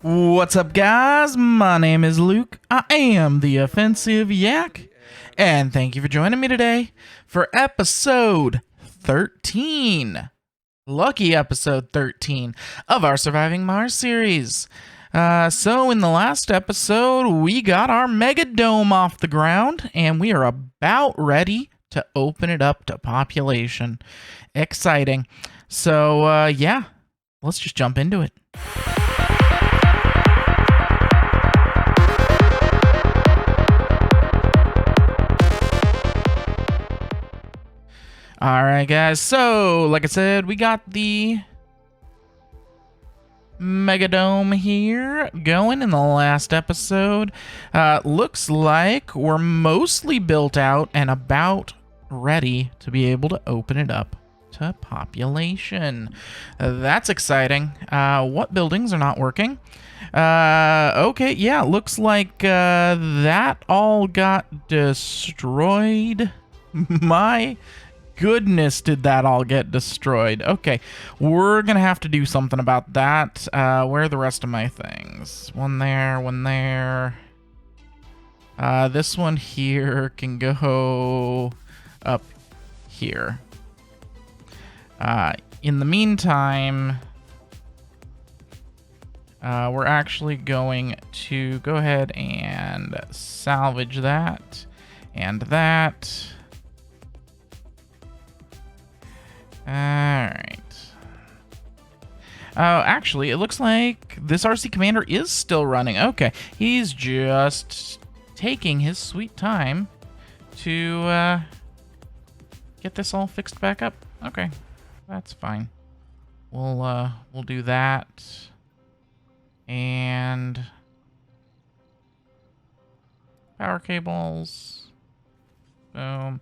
What's up, guys? My name is Luke. I am the Offensive Yak, and thank you for joining me today for episode 13. Lucky episode 13 of our Surviving Mars series. So in the last episode, we got our Mega Dome off the ground, and we are about ready to open it up to population. Exciting. So, yeah, let's just jump into it. Alright, guys, so, like I said, we got the Megadome here going in the last episode. Looks like we're mostly built out and about ready to be able to open it up to population. That's exciting. What buildings are not working? Okay, yeah, looks like that all got destroyed. My goodness, did that all get destroyed. Okay, we're gonna have to do something about that. Where are the rest of my things? One there, one there. This one here can go up here. In the meantime, we're actually going to go ahead and salvage that and that. Alright. Oh, actually, it looks like this RC Commander is still running. Okay, he's just taking his sweet time to get this all fixed back up. Okay, that's fine. We'll do that. And power cables. Boom.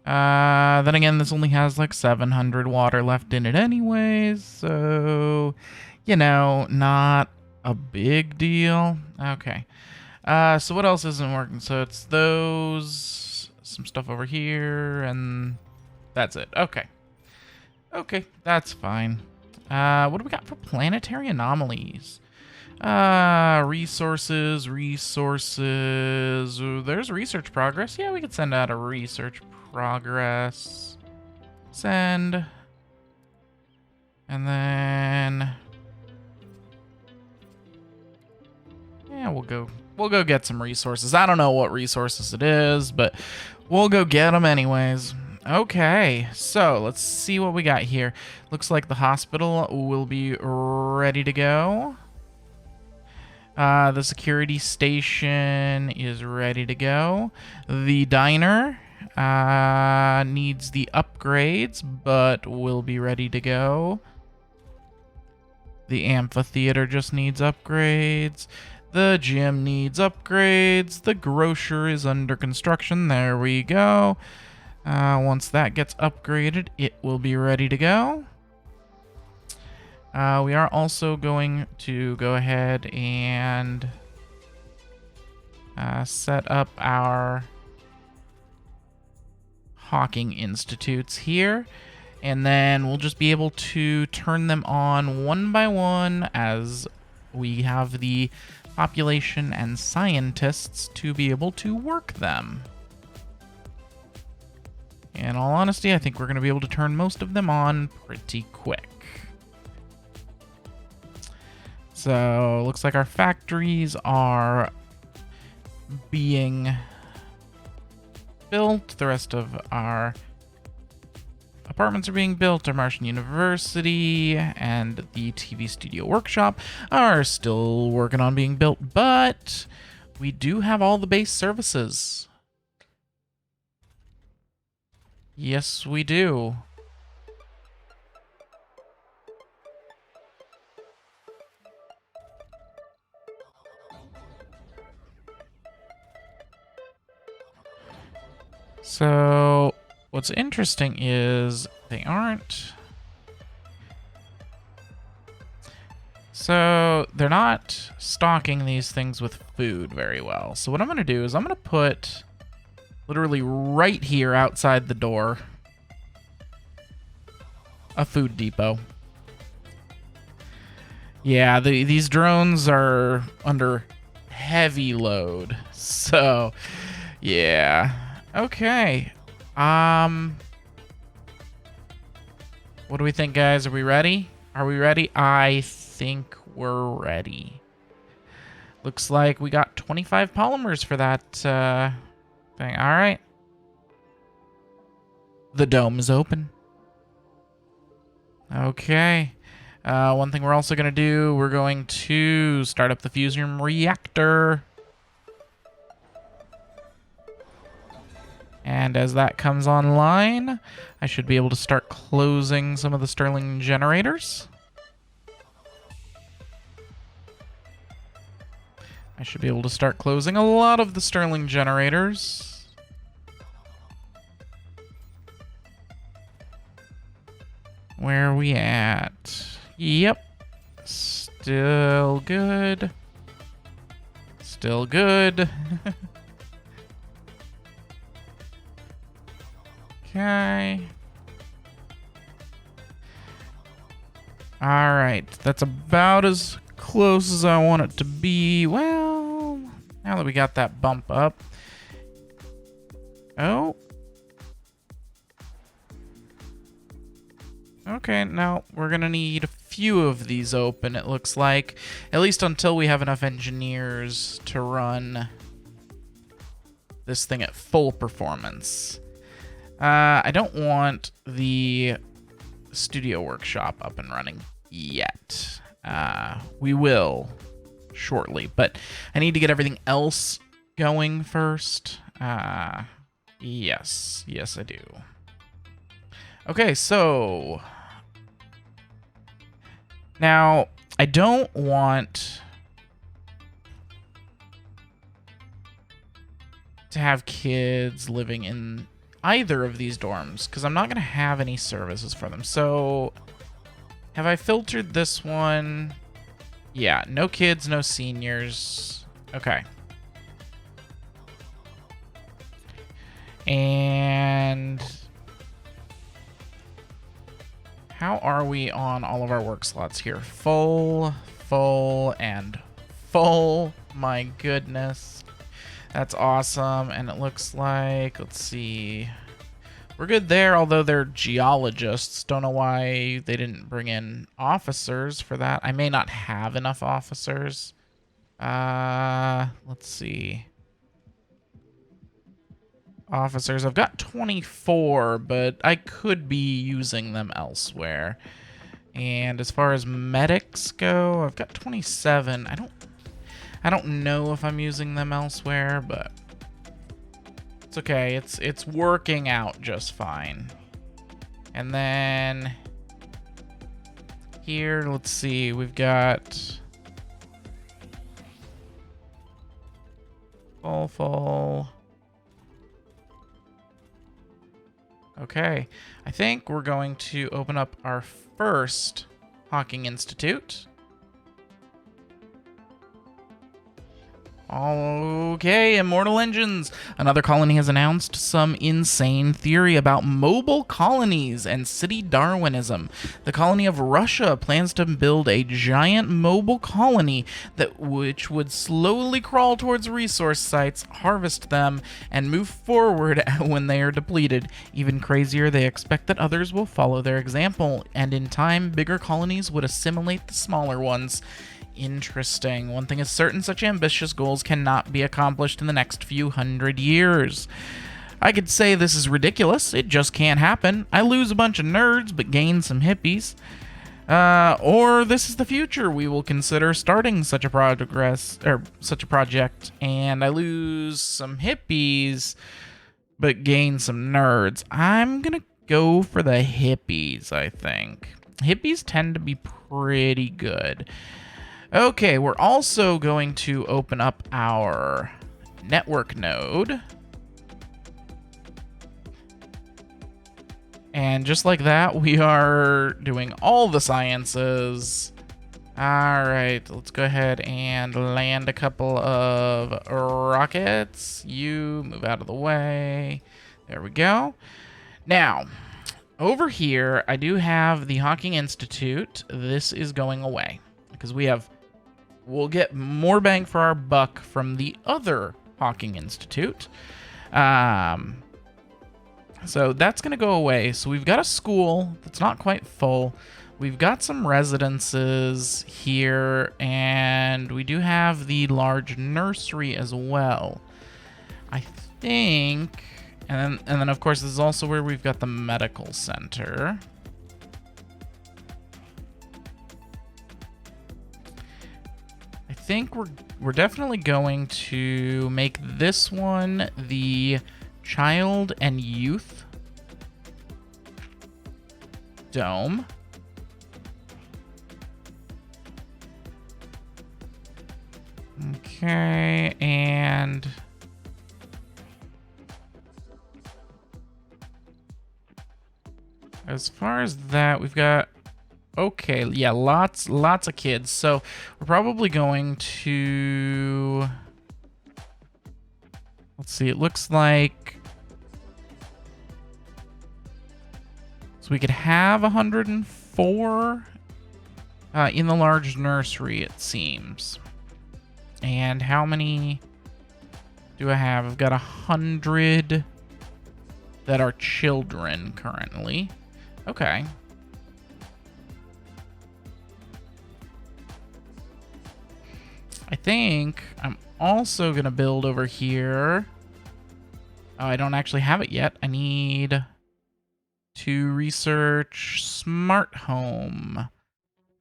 Then again, this only has like 700 water left in it anyways, so, you know, not a big deal. Okay. So what else isn't working? So it's those, some stuff over here, and that's it. Okay. Okay, that's fine. What do we got for planetary anomalies? Resources. There's research progress. Yeah, we could send out a research progress. Send. And then, yeah, we'll go get some resources. I don't know what resources it is, but we'll go get them anyways. Okay, so let's see what we got here. Looks like the hospital will be ready to go. The security station is ready to go. The diner needs the upgrades, but will be ready to go. The amphitheater just needs upgrades. The gym needs upgrades. The grocer is under construction. There we go. Once that gets upgraded, it will be ready to go. We are also going to go ahead and set up our Hawking Institutes here, and then we'll just be able to turn them on one by one as we have the population and scientists to be able to work them. In all honesty, I think we're going to be able to turn most of them on pretty quick. So, looks like our factories are being built. The rest of our apartments are being built. Our Martian University and the TV Studio Workshop are still working on being built, but we do have all the base services. Yes, we do. So, what's interesting is they aren't... So, they're not stocking these things with food very well. So what I'm going to do is I'm going to put literally right here outside the door a food depot. Yeah, these drones are under heavy load. So, yeah. Okay. What do we think, guys? Are we ready? Are we ready? I think we're ready. Looks like we got 25 polymers for that thing. All right. The dome is open. Okay. One thing we're also going to do, we're going to start up the fusion reactor. And as that comes online, I should be able to start closing some of the Stirling generators. I should be able to start closing a lot of the Stirling generators. Where are we at? Yep. Still good. Still good. Okay. Alright, that's about as close as I want it to be. Well, now that we got that bump up. Oh. Okay, now we're gonna need a few of these open, it looks like. At least until we have enough engineers to run this thing at full performance. I don't want the studio workshop up and running yet. We will shortly, but I need to get everything else going first. Yes, I do. Okay, so now I don't want to have kids living in either of these dorms because I'm not going to have any services for them. So have I filtered this one? Yeah, no kids, no seniors. Okay. And how are we on all of our work slots here? Full, and full. My goodness. That's awesome. And it looks like, let's see. We're good there, although they're geologists. Don't know why they didn't bring in officers for that. I may not have enough officers. Let's see. Officers, I've got 24, but I could be using them elsewhere. And as far as medics go, I've got 27. I don't know if I'm using them elsewhere, but it's okay. It's working out just fine. And then here, let's see, we've got full. Okay, I think we're going to open up our first Hawking Institute. Okay, Immortal Engines. Another colony has announced some insane theory about mobile colonies and city Darwinism. The colony of Russia plans to build a giant mobile colony which would slowly crawl towards resource sites, harvest them, and move forward when they are depleted. Even crazier, they expect that others will follow their example, and in time, bigger colonies would assimilate the smaller ones. Interesting. One thing is certain, such ambitious goals cannot be accomplished in the next few hundred years. I could say this is ridiculous. It just can't happen. I lose a bunch of nerds, but gain some hippies. Or this is the future. We will consider starting such a project, and I lose some hippies, but gain some nerds. I'm gonna go for the hippies, I think. Hippies tend to be pretty good. Okay, we're also going to open up our network node. And just like that, we are doing all the sciences. All right, let's go ahead and land a couple of rockets. You move out of the way. There we go. Now, over here, I do have the Hawking Institute. This is going away, because we'll get more bang for our buck from the other Hawking Institute. So that's going to go away. So we've got a school that's not quite full. We've got some residences here, and we do have the large nursery as well. I think, and then of course this is also where we've got the medical center. I think we're definitely going to make this one the Child and Youth Dome. Okay, and as far as that, we've got, okay, yeah, lots of kids. So we're probably going to, let's see, it looks like, so we could have 104 in the large nursery, it seems. And how many do I have? I've got 100 that are children currently. Okay. I think I'm also going to build over here. Oh, I don't actually have it yet. I need to research smart home.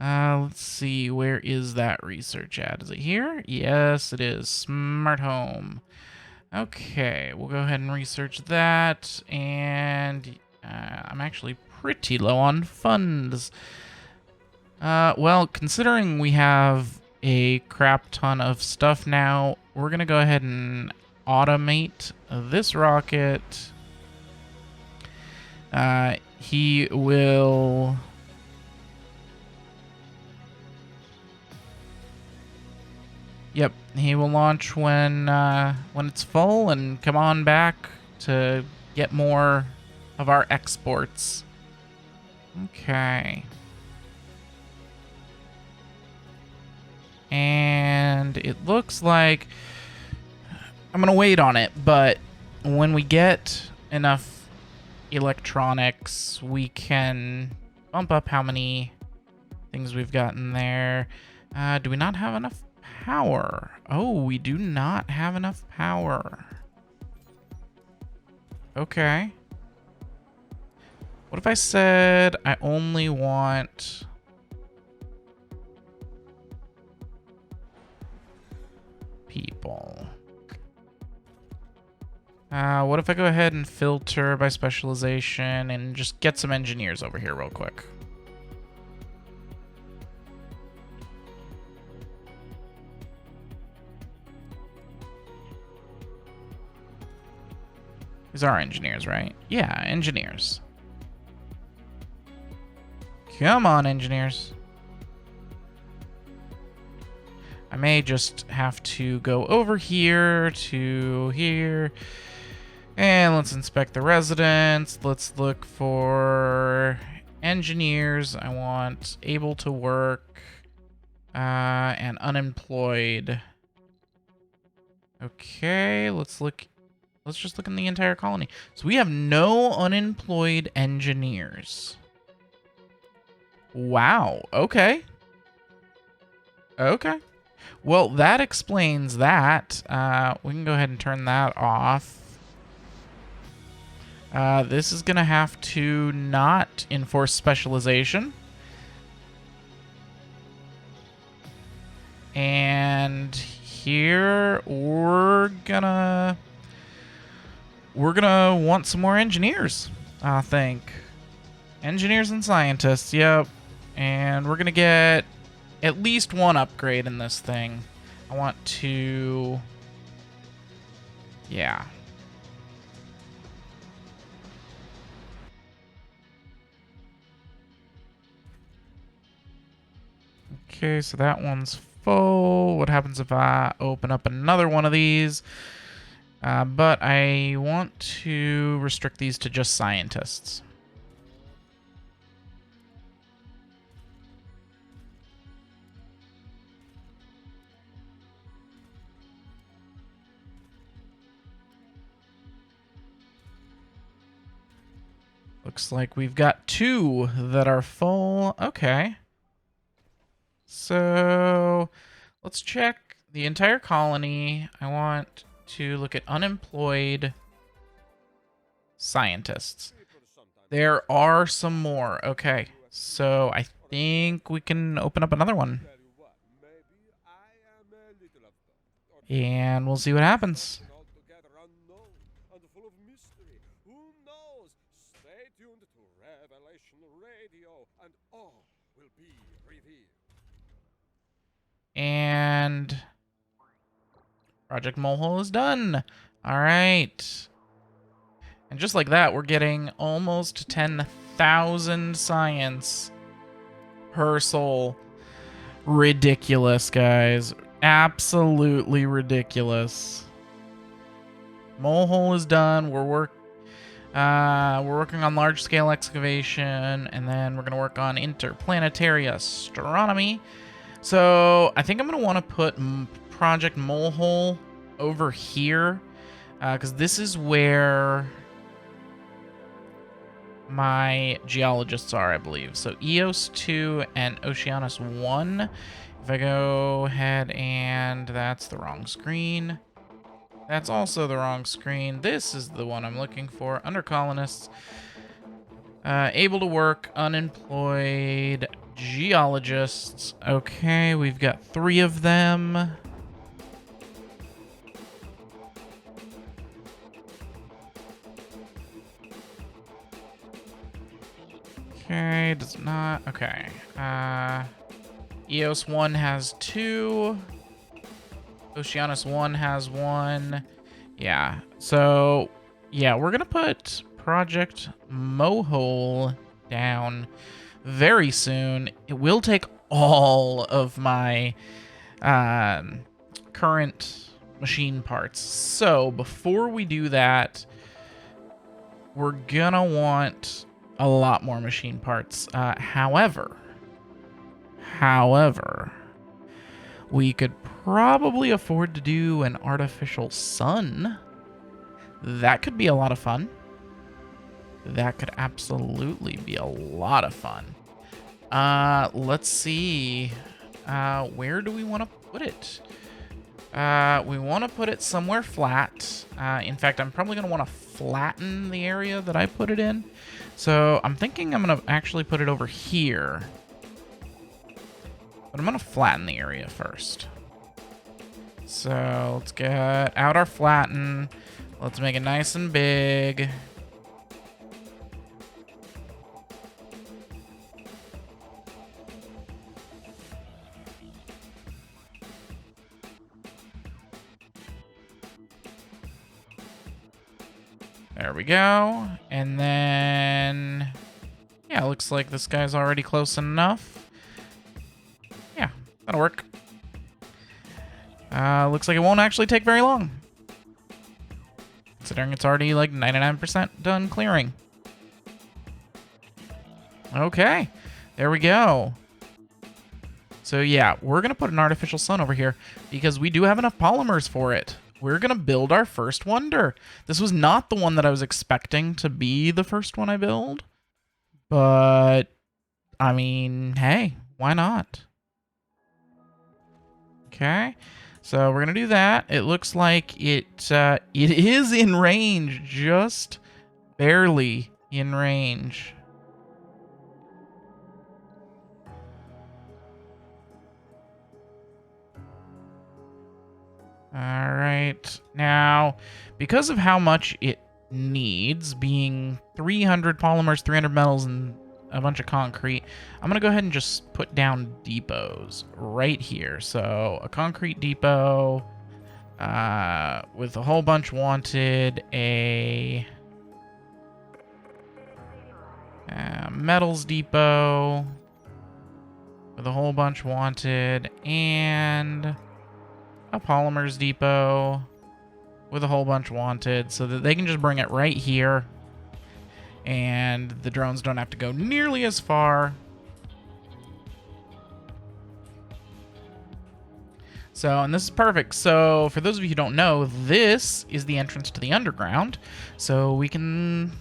Let's see, where is that research at? Is it here? Yes, it is. Smart home. Okay, we'll go ahead and research that. And I'm actually pretty low on funds. Well, considering we have a crap ton of stuff now, we're going to go ahead and automate this rocket. He will... Yep, he will launch when it's full and come on back to get more of our exports. Okay. And it looks like I'm going to wait on it, but when we get enough electronics, we can bump up how many things we've got in there. Do we not have enough power? Oh, we do not have enough power. Okay. What if I said I only want... people? What if I go ahead and filter by specialization and just get some engineers over here real quick? These are engineers, right? Yeah, engineers. Come on, engineers. I may just have to go over here to here. And let's inspect the residents. Let's look for engineers. I want able to work and unemployed. Okay, let's look. Let's just look in the entire colony. So we have no unemployed engineers. Wow. Okay. Okay. Well, that explains that. We can go ahead and turn that off. This is going to have to not enforce specialization. And here we're gonna want some more engineers, I think. Engineers and scientists, yep. And we're gonna get at least one upgrade in this thing. I want to... yeah. Okay, so that one's full. What happens if I open up another one of these? But I want to restrict these to just scientists. Looks like we've got 2 that are full. Okay. So let's check the entire colony. I want to look at unemployed scientists. There are some more. Okay. So I think we can open up another one. And we'll see what happens. And Project Molehole is done. All right. And just like that, we're getting almost 10,000 science per soul. Ridiculous, guys. Absolutely ridiculous. Molehole is done. We're working on large-scale excavation, and then we're going to work on interplanetary astronomy. So I think I'm going to want to put Project Molehole over here, because this is where my geologists are, I believe. So EOS 2 and Oceanus 1. If I go ahead and that's the wrong screen. That's also the wrong screen. This is the one I'm looking for. Under colonists. Able to work, unemployed, geologists. Okay, we've got 3 of them. Okay, does not. Okay. EOS 1 has 2. Oceanus 1 has 1. Yeah. So, yeah, we're going to put Project Molehole down very soon. It will take all of my current machine parts. So, before we do that, we're going to want a lot more machine parts. However, we could probably afford to do an artificial sun. That could be a lot of fun. That could absolutely be a lot of fun. Let's see. Where do we want to put it? We want to put it somewhere flat. In fact, I'm probably going to want to flatten the area that I put it in. So I'm thinking I'm going to actually put it over here. But I'm going to flatten the area first. So let's get out our flatten. Let's make it nice and big. There we go. And then, yeah, looks like this guy's already close enough. Yeah, that'll work. Looks like it won't actually take very long, considering it's already like 99% done clearing. Okay, there we go. So yeah, we're going to put an artificial sun over here because we do have enough polymers for it. We're going to build our first wonder. This was not the one that I was expecting to be the first one I build. But, I mean, hey, why not? Okay, so we're going to do that. It looks like it is in range, just barely in range. Alright, now, because of how much it needs, being 300 polymers, 300 metals, and a bunch of concrete, I'm going to go ahead and just put down depots right here. So, a concrete depot with a whole bunch wanted, a metals depot with a whole bunch wanted, and a polymers depot with a whole bunch wanted, so that they can just bring it right here and the drones don't have to go nearly as far. So, and this is perfect. So, for those of you who don't know, this is the entrance to the underground. So we can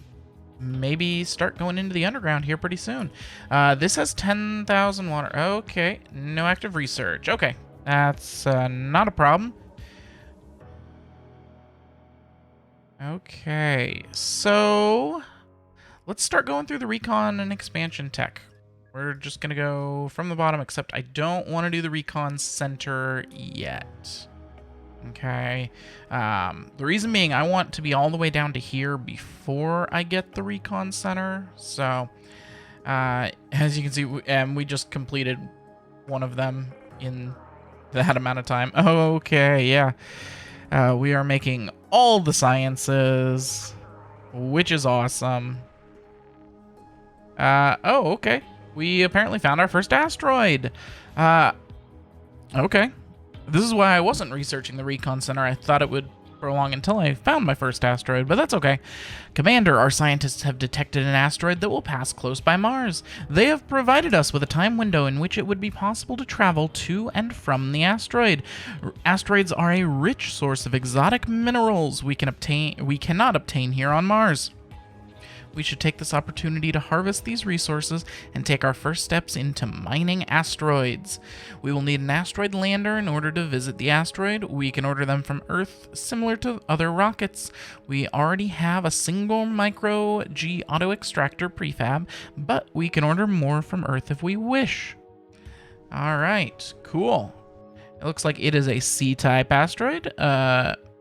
maybe start going into the underground here pretty soon. This has 10,000 water. Okay, no active research. Okay, that's not a problem. Okay, so let's start going through the recon and expansion tech. We're just going to go from the bottom, except I don't want to do the recon center yet. Okay. The reason being, I want to be all the way down to here before I get the recon center. So, as you can see, we just completed one of them in that amount of time. Okay, yeah. We are making all the sciences, which is awesome. Oh, okay. We apparently found our first asteroid. Okay. This is why I wasn't researching the recon center. I thought it would prolong until I found my first asteroid, but that's okay. Commander, our scientists have detected an asteroid that will pass close by Mars. They have provided us with a time window in which it would be possible to travel to and from the asteroid. Asteroids are a rich source of exotic minerals we cannot obtain here on Mars. We should take this opportunity to harvest these resources and take our first steps into mining asteroids. We will need an asteroid lander in order to visit the asteroid. We can order them from Earth, similar to other rockets. We already have a single micro-G auto extractor prefab, but we can order more from Earth if we wish. Alright, cool. It looks like it is a C-type asteroid.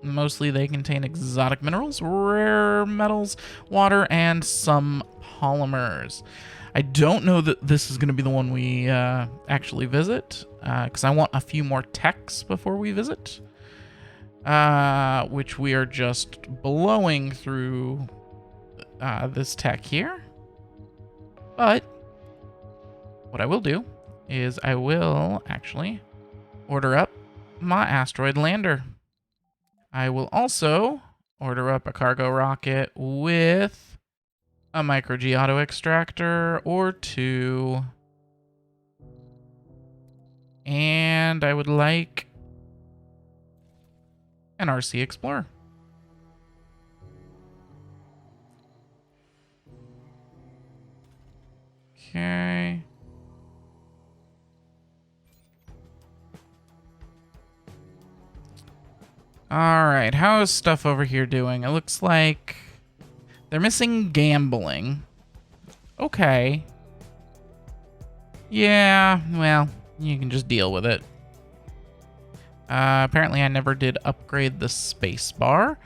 Mostly they contain exotic minerals, rare metals, water, and some polymers. I don't know that this is going to be the one we actually visit, because I want a few more techs before we visit, which we are just blowing through this tech here. But what I will do is I will actually order up my asteroid lander. I will also order up a cargo rocket with a micro-G auto extractor or two. And I would like an RC Explorer. Okay. Alright, how is stuff over here doing? It looks like they're missing gambling. Okay. Yeah, well, you can just deal with it. Apparently I never did upgrade the space bar.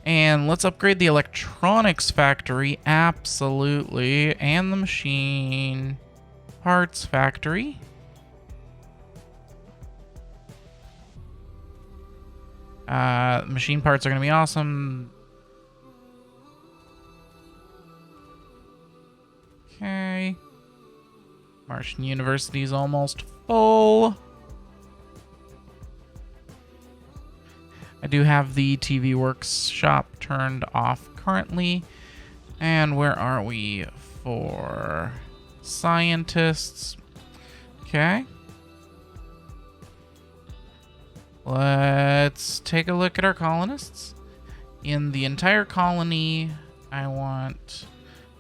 And let's upgrade the electronics factory, absolutely. And the machine parts factory. Machine parts are going to be awesome. Okay. Martian University is almost full. I do have the TV workshop turned off currently. And where are we for scientists? Okay. Let's take a look at our colonists. In the entire colony, I want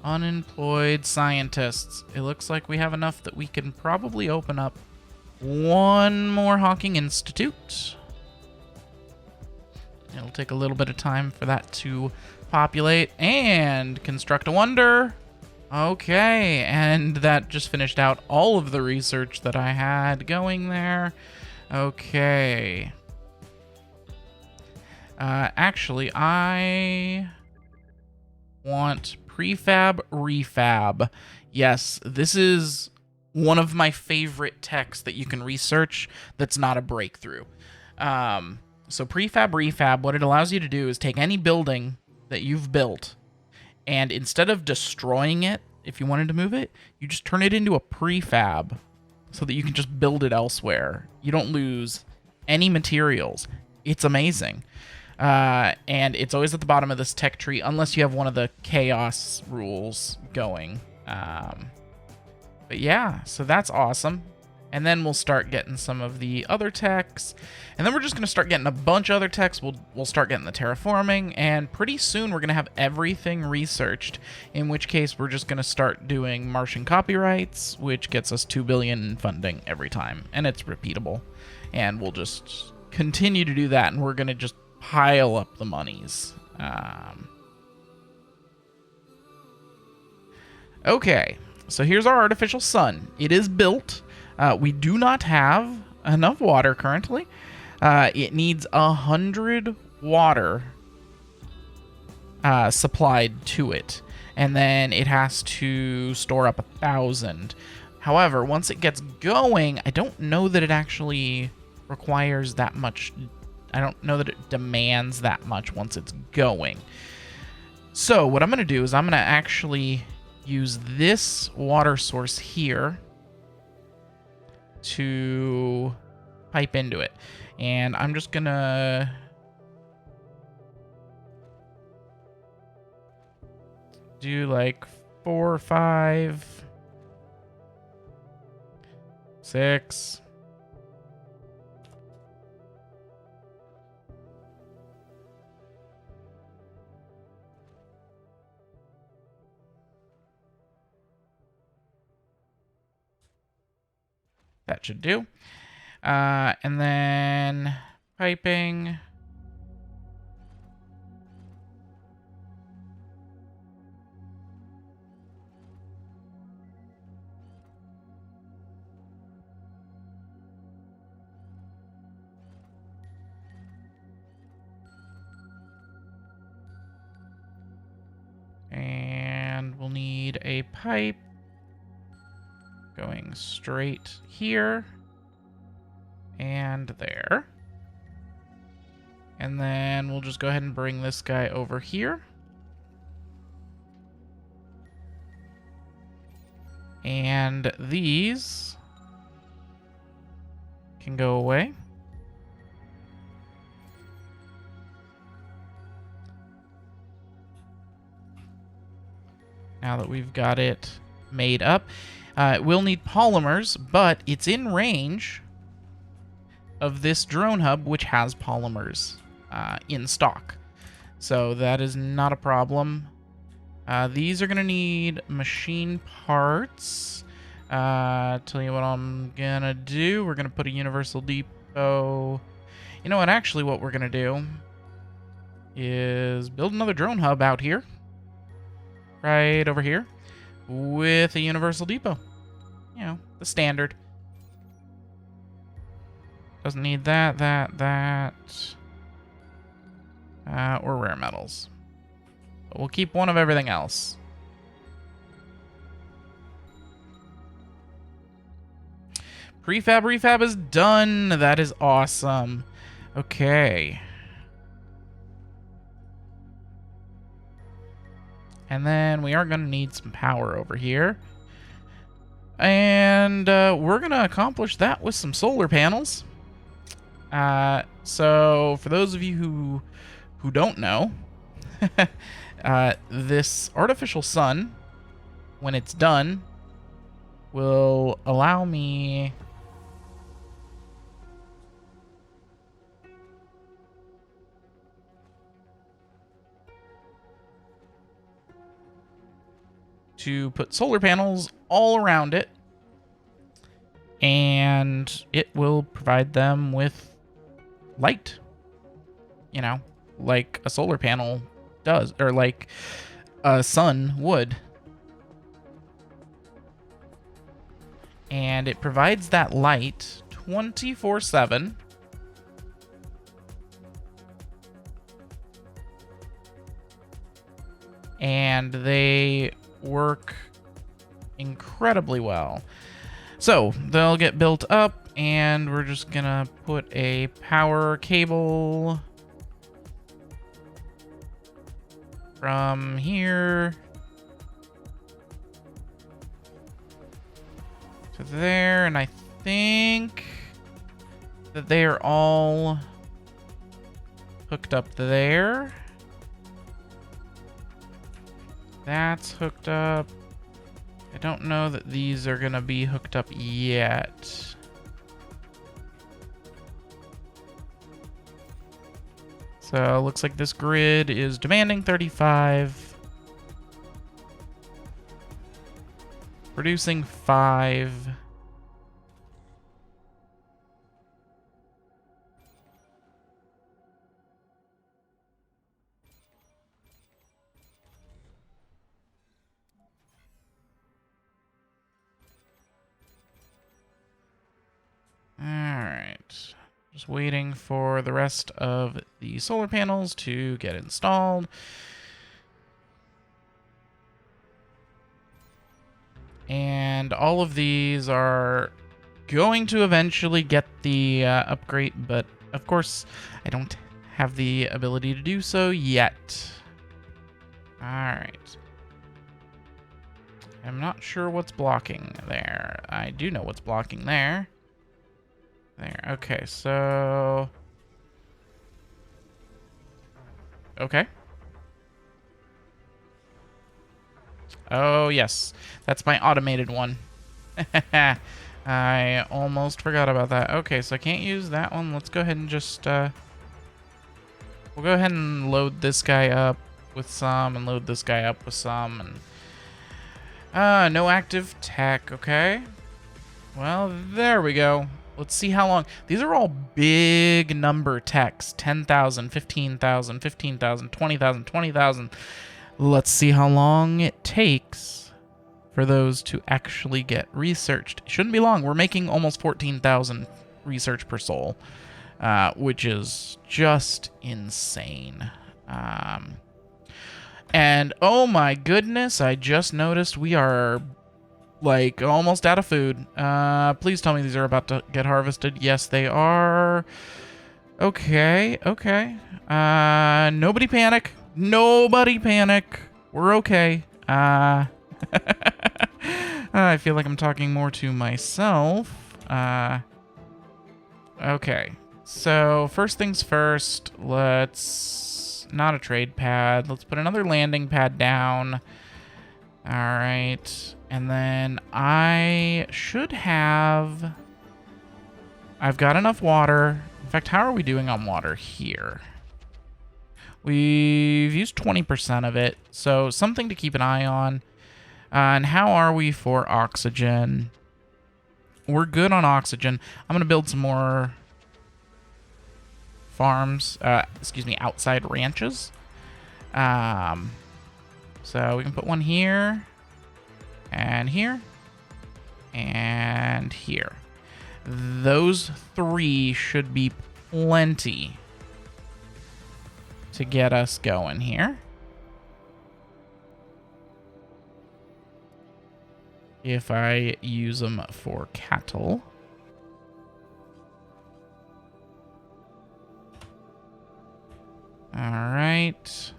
unemployed scientists. It looks like we have enough that we can probably open up one more Hawking Institute. It'll take a little bit of time for that to populate and construct a wonder. Okay, and that just finished out all of the research that I had going there. Okay. Actually, I want prefab refab. Yes, this is one of my favorite techs that you can research that's not a breakthrough. So prefab refab, what it allows you to do is take any building that you've built, and instead of destroying it, if you wanted to move it, you just turn it into a prefab so that you can just build it elsewhere. You don't lose any materials. It's amazing. And it's always at the bottom of this tech tree, unless you have one of the chaos rules going. But yeah, so that's awesome. And then we'll start getting some of the other techs. And then we're just going to start getting a bunch of other techs. We'll start getting the terraforming. And pretty soon we're going to have everything researched. In which case we're just going to start doing Martian copyrights, which gets us 2 billion in funding every time. And it's repeatable. And we'll just continue to do that. And we're going to just pile up the monies. Okay. So here's our artificial sun. It is built. We do not have enough water currently. It needs 100 water supplied to it. And then it has to store up 1,000. However, once it gets going, I don't know that it actually requires that much. I don't know that it demands that much once it's going. So what I'm going to do is I'm going to actually use this water source here to pipe into it. And I'm just gonna do like 4, 5, 6. That should do. And then piping. And we'll need a pipe going straight here and there. And then we'll just go ahead and bring this guy over here. And these can go away. Now that we've got it made up. It will need polymers, but it's in range of this drone hub, which has polymers in stock. So that is not a problem. These are going to need machine parts. Tell you what I'm going to do. We're going to put a universal depot. You know what? Actually, what we're going to do is build another drone hub out here. Right over here. With a universal depot. You know, the standard. Doesn't need that. Or rare metals. But we'll keep one of everything else. Refab is done. That is awesome. Okay. And then we are going to need some power over here. And we're going to accomplish that with some solar panels. So for those of you who don't know, this artificial sun, when it's done, will allow me to put solar panels all around it, and it will provide them with light, you know, like a solar panel does, or like a sun would. And it provides that light 24/7. And they work incredibly well. So they'll get built up, and we're just gonna put a power cable from here to there, and I think that they are all hooked up there. That's hooked up. I don't know that these are gonna be hooked up yet. So looks like this grid is demanding 35. Producing 5. Alright. Just waiting for the rest of the solar panels to get installed. And all of these are going to eventually get the upgrade, but of course I don't have the ability to do so yet. Alright. I'm not sure what's blocking there. I do know what's blocking there. There. Okay, so... Okay. Oh, yes. That's my automated one. I almost forgot about that. Okay, so I can't use that one. Let's go ahead and just... We'll go ahead and load this guy up with some, and load this guy up with some, and... no active tech, okay. Well, there we go. Let's see how long. These are all big number techs. 10,000, 15,000, 15,000, 20,000, 20,000. Let's see how long it takes for those to actually get researched. It shouldn't be long. We're making almost 14,000 research per soul, which is just insane. And oh my goodness, I just noticed we are like almost out of food. Please tell me these are about to get harvested. Yes, they are. Okay, okay. Nobody panic. Nobody panic. We're okay. I feel like I'm talking more to myself. Okay. So, first things first, let's... Not a trade pad. Let's put another landing pad down. Alright. And then I should have... I've got enough water. In fact, how are we doing on water here? We've used 20% of it, so something to keep an eye on. And how are we for oxygen? We're good on oxygen. I'm going to build some more farms, outside ranches. So we can put one here, and here, and here. Those 3 should be plenty to get us going here. If I use them for cattle. All right.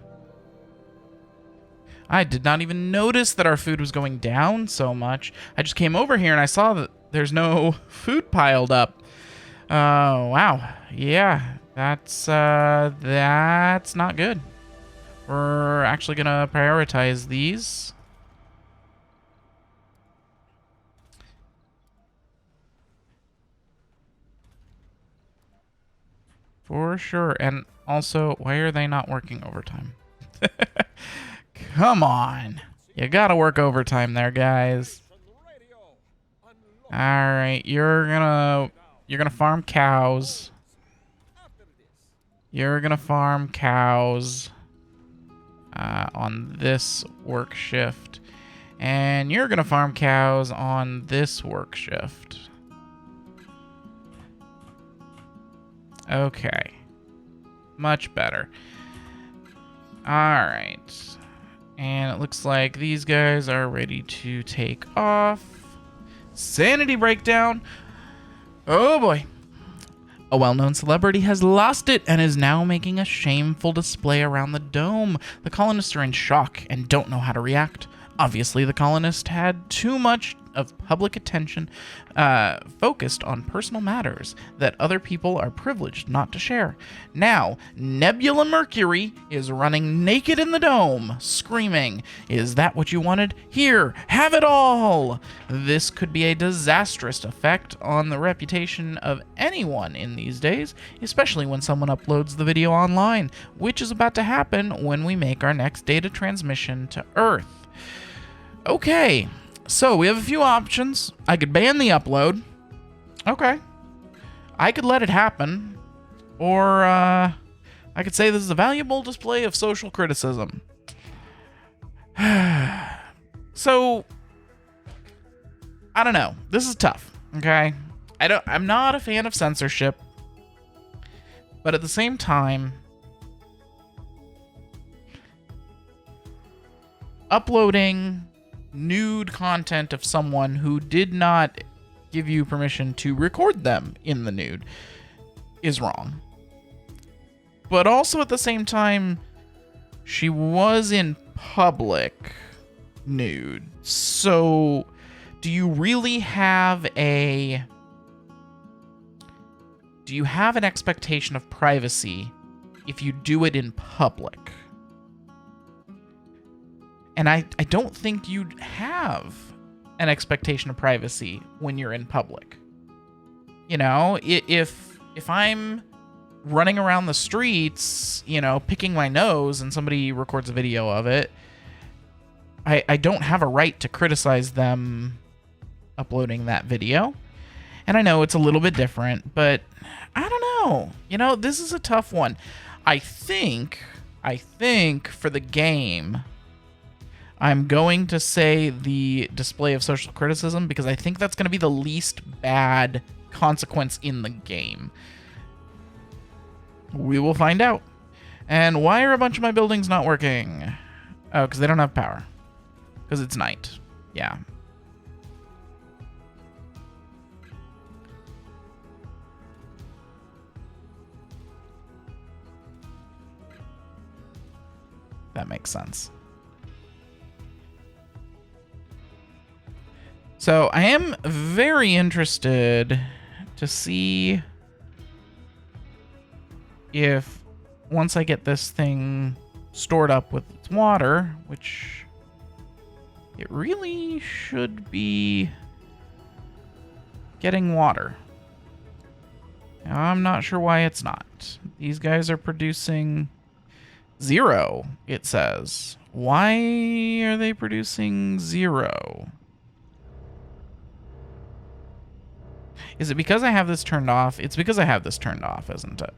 I did not even notice that our food was going down so much. I just came over here and I saw that there's no food piled up. Oh, wow. Yeah, that's not good. We're actually gonna prioritize these. For sure. And also, why are they not working overtime? Come on. You gotta work overtime there, guys. Alright, you're gonna farm cows. You're gonna farm cows on this work shift. And you're gonna farm cows on this work shift. Okay. Much better. Alright. And it looks like these guys are ready to take off. Sanity breakdown. Oh boy. A well-known celebrity has lost it and is now making a shameful display around the dome. The colonists are in shock and don't know how to react. Obviously, the colonists had too much of public attention focused on personal matters that other people are privileged not to share. Now, Nebula Mercury is running naked in the dome, screaming, "Is that what you wanted? Here, have it all!" This could be a disastrous effect on the reputation of anyone in these days, especially when someone uploads the video online, which is about to happen when we make our next data transmission to Earth. Okay, so we have a few options. I could ban the upload. Okay. I could let it happen. Or I could say this is a valuable display of social criticism. So, I don't know. This is tough, okay? I'm not a fan of censorship. But at the same time, uploading nude content of someone who did not give you permission to record them in the nude is wrong. But also at the same time, she was in public nude. So, do you really have an expectation of privacy if you do it in public? And I don't think you'd have an expectation of privacy when you're in public. You know, if I'm running around the streets, you know, picking my nose and somebody records a video of it, I don't have a right to criticize them uploading that video. And I know it's a little bit different, but I don't know. You know, this is a tough one. I think for the game, I'm going to say the display of social criticism because I think that's going to be the least bad consequence in the game. We will find out. And why are a bunch of my buildings not working? Oh, because they don't have power. Because it's night. Yeah. That makes sense. So I am very interested to see if once I get this thing stored up with its water, which it really should be getting water. Now, I'm not sure why it's not. These guys are producing 0, it says. Why are they producing 0? Is it because I have this turned off? It's because I have this turned off, isn't it?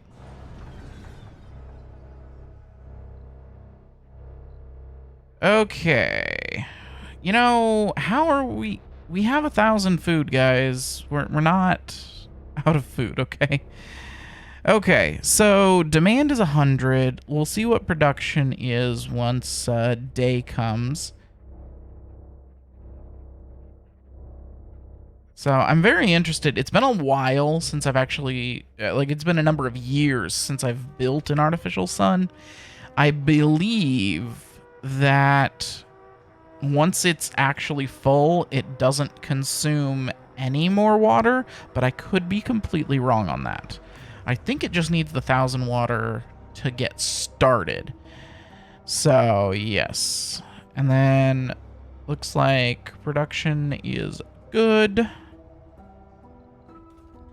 Okay. You know, how are we? We have 1,000 food, guys. We're not out of food, okay? Okay, so demand is 100. We'll see what production is once day comes. So I'm very interested. It's been a while since I've actually, it's been a number of years since I've built an artificial sun. I believe that once it's actually full, it doesn't consume any more water, but I could be completely wrong on that. I think it just needs the 1,000 water to get started. So, yes. And then, looks like production is good.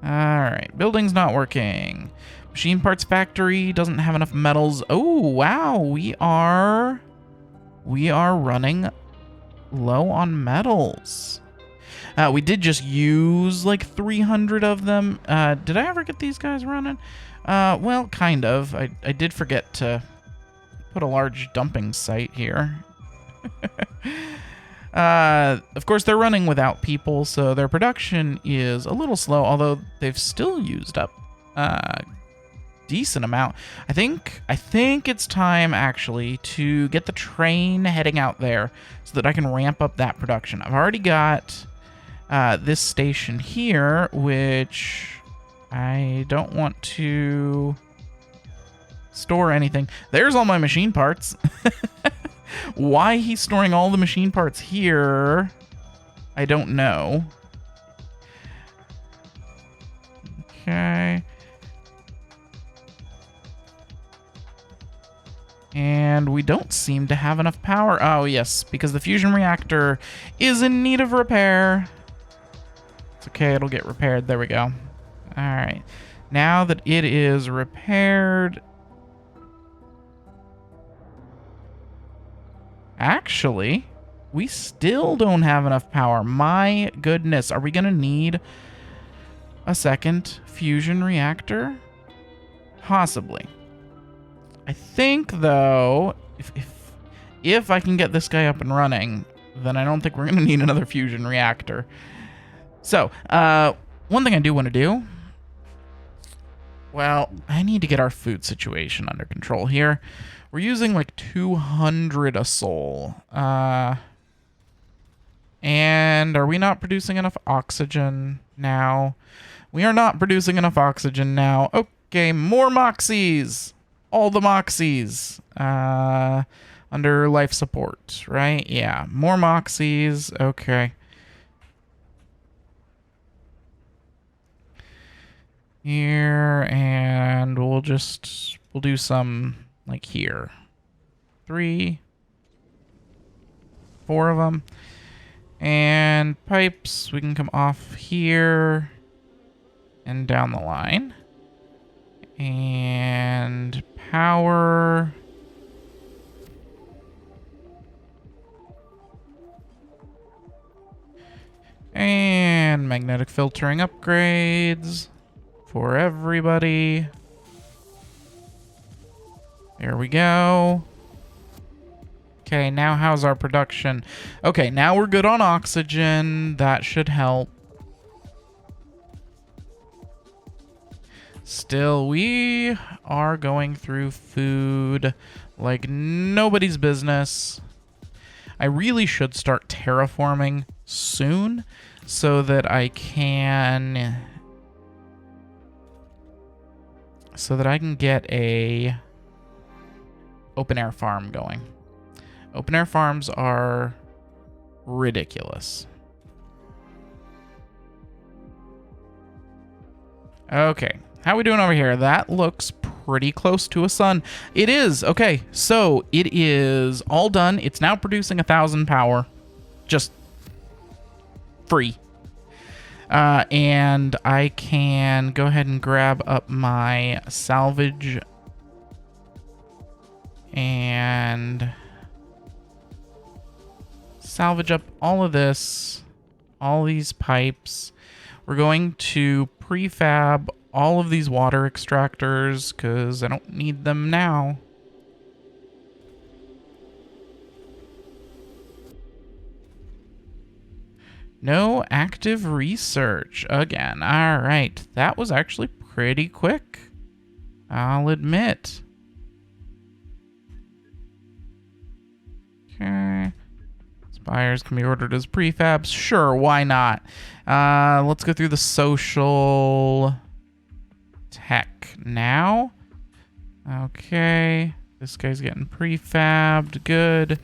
Alright, building's not working. Machine parts factory doesn't have enough metals. Oh, wow, we are running low on metals. We did just use like 300 of them. Did I ever get these guys running? Well, kind of. I did forget to put a large dumping site here. Of course, they're running without people, so their production is a little slow, although they've still used up a decent amount. I think it's time, actually, to get the train heading out there so that I can ramp up that production. I've already got this station here, which I don't want to store anything. There's all my machine parts. Why he's storing all the machine parts here, I don't know. Okay. And we don't seem to have enough power. Oh, yes, because the fusion reactor is in need of repair. It's okay, it'll get repaired. There we go. All right. Now that it is repaired... Actually, we still don't have enough power. My goodness, are we going to need a second fusion reactor? Possibly. I think, though, if I can get this guy up and running, then I don't think we're going to need another fusion reactor. So, one thing I do want to do... Well, I need to get our food situation under control here. We're using like 200 a soul. And are we not producing enough oxygen now? We are not producing enough oxygen now. Okay, more Moxies. All the Moxies. Under life support, right? Yeah, more Moxies. Okay. Here, and we'll do some like here. 3, 4 of them. And pipes, we can come off here and down the line. And power. And magnetic filtering upgrades for everybody. There we go. Okay, now how's our production? Okay, now we're good on oxygen. That should help. Still, we are going through food like nobody's business. I really should start terraforming soon so that I can... get a open air farm going. Open air farms are ridiculous. Okay, how are we doing over here? That looks pretty close to a sun. It is. Okay, so it is all done. It's now producing 1,000 power. Just free. And I can go ahead and grab up my salvage and salvage up all of this, all these pipes. We're going to prefab all of these water extractors because I don't need them now. No active research again. All right. That was actually pretty quick, I'll admit. Okay. Spires can be ordered as prefabs. Sure, why not? Let's go through the social tech now. Okay. This guy's getting prefabbed. Good.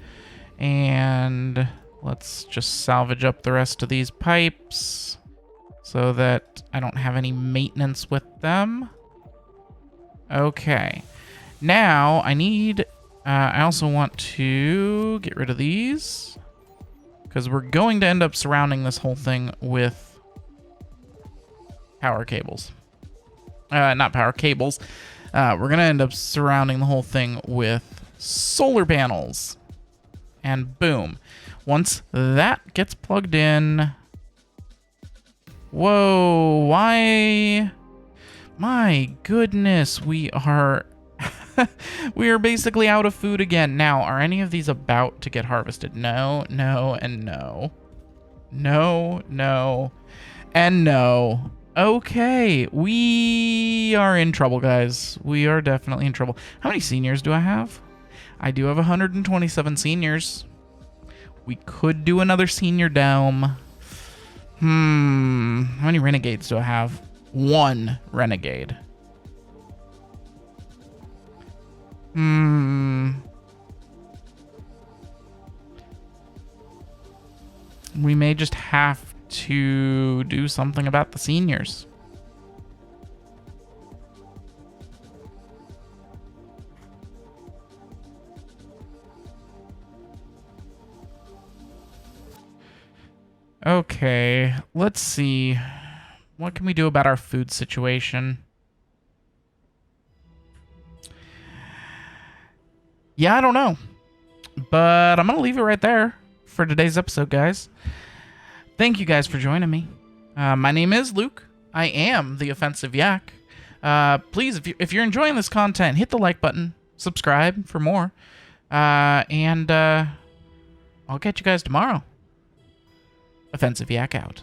And... let's just salvage up the rest of these pipes so that I don't have any maintenance with them. Okay. Now, I also want to get rid of these because we're going to end up surrounding this whole thing with power cables. Not power cables. We're going to end up surrounding the whole thing with solar panels. And boom. Once that gets plugged in... Whoa, why? My goodness, we are... we are basically out of food again. Now, are any of these about to get harvested? No, no, and no. No, no, and no. Okay, we are in trouble, guys. We are definitely in trouble. How many seniors do I have? I do have 127 seniors. We could do another senior dome. How many renegades do I have? 1 renegade. we may just have to do something about the seniors. Okay, let's see. What can we do about our food situation? Yeah, I don't know. But I'm going to leave it right there for today's episode, guys. Thank you guys for joining me. My name is Luke. I am the Offensive Yak. Please, if you're enjoying this content, hit the like button, subscribe for more, and I'll catch you guys tomorrow. Offensive Yak out.